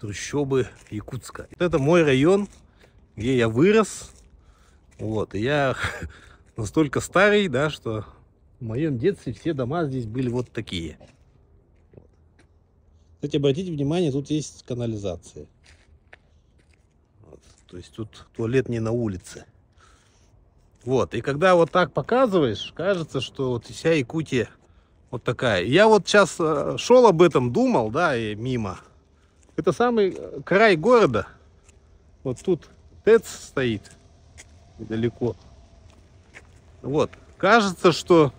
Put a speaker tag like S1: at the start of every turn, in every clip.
S1: трущобы Якутска. Это мой район, где я вырос. Вот, и я настолько старый, да, что в моем детстве все дома здесь были вот такие. Кстати, обратите внимание, тут есть канализация. Вот, то есть тут туалет не на улице. Вот, и когда вот так показываешь, кажется, что вот вся Якутия вот такая. Я вот сейчас шел об этом, думал, да, и мимо. Это самый край города. Вот тут ТЭЦ стоит недалеко. Вот, кажется, что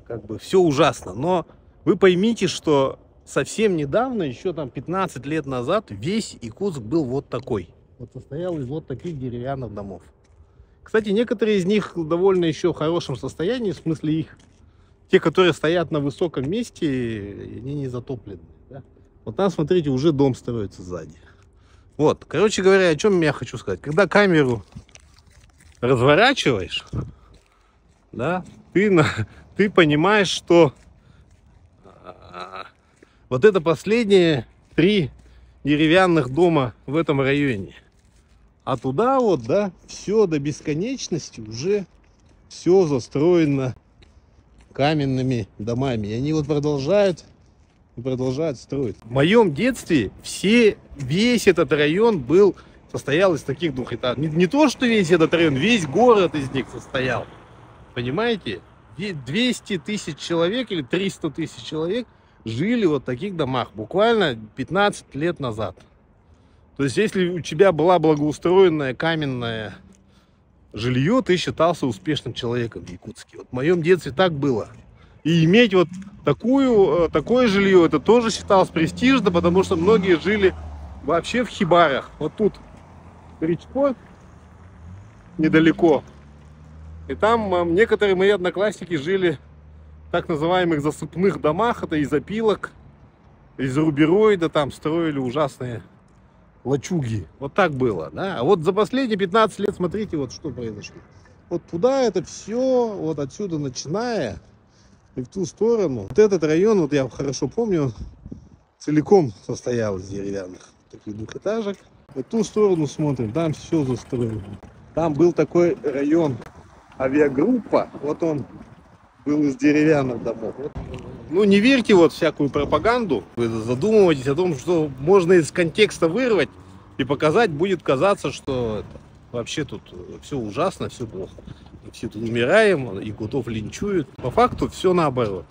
S1: как бы все ужасно, но вы поймите, что совсем недавно, еще там 15 лет назад, весь Якутск был вот такой. Вот состоял из вот таких деревянных домов. Кстати, некоторые из них довольно еще в хорошем состоянии, в смысле их, те, которые стоят на высоком месте, они не затоплены. Да? Вот там, смотрите, уже дом строится сзади. Вот, короче говоря, о чем я хочу сказать. Когда камеру разворачиваешь, да, ты понимаешь, что вот это последние 3 деревянных дома в этом районе. А туда вот, да, все до бесконечности уже все застроено каменными домами. И они вот продолжают строить. В моем детстве весь этот район состоял из таких двухэтажных. Не то, что весь этот район, весь город из них состоял. Понимаете? 200 тысяч человек или 300 тысяч человек жили вот в таких домах буквально 15 лет назад. То есть, если у тебя была благоустроенное каменное жилье, ты считался успешным человеком в Якутске. Вот в моем детстве так было. И иметь вот такое жилье, это тоже считалось престижно, потому что многие жили вообще в хибарах. Вот тут Ричпорт недалеко. И там некоторые мои одноклассники жили в так называемых засыпных домах. Это из опилок, из рубероида, там строили ужасные лачуги. Вот так было, да? А вот за последние 15 лет, смотрите, вот что произошло. Вот туда это все, вот отсюда начиная, и в ту сторону. Вот этот район, вот я хорошо помню, он целиком состоял из деревянных таких двухэтажек. В ту сторону смотрим, там все застроено. Там был такой район Авиагруппа, вот он был из деревянных домов. Вот. Ну, не верьте вот всякую пропаганду, вы задумываетесь о том, что можно из контекста вырвать и показать, будет казаться, что вообще тут все ужасно, все плохо. Мы все тут умираем, якутов линчуют. По факту все наоборот.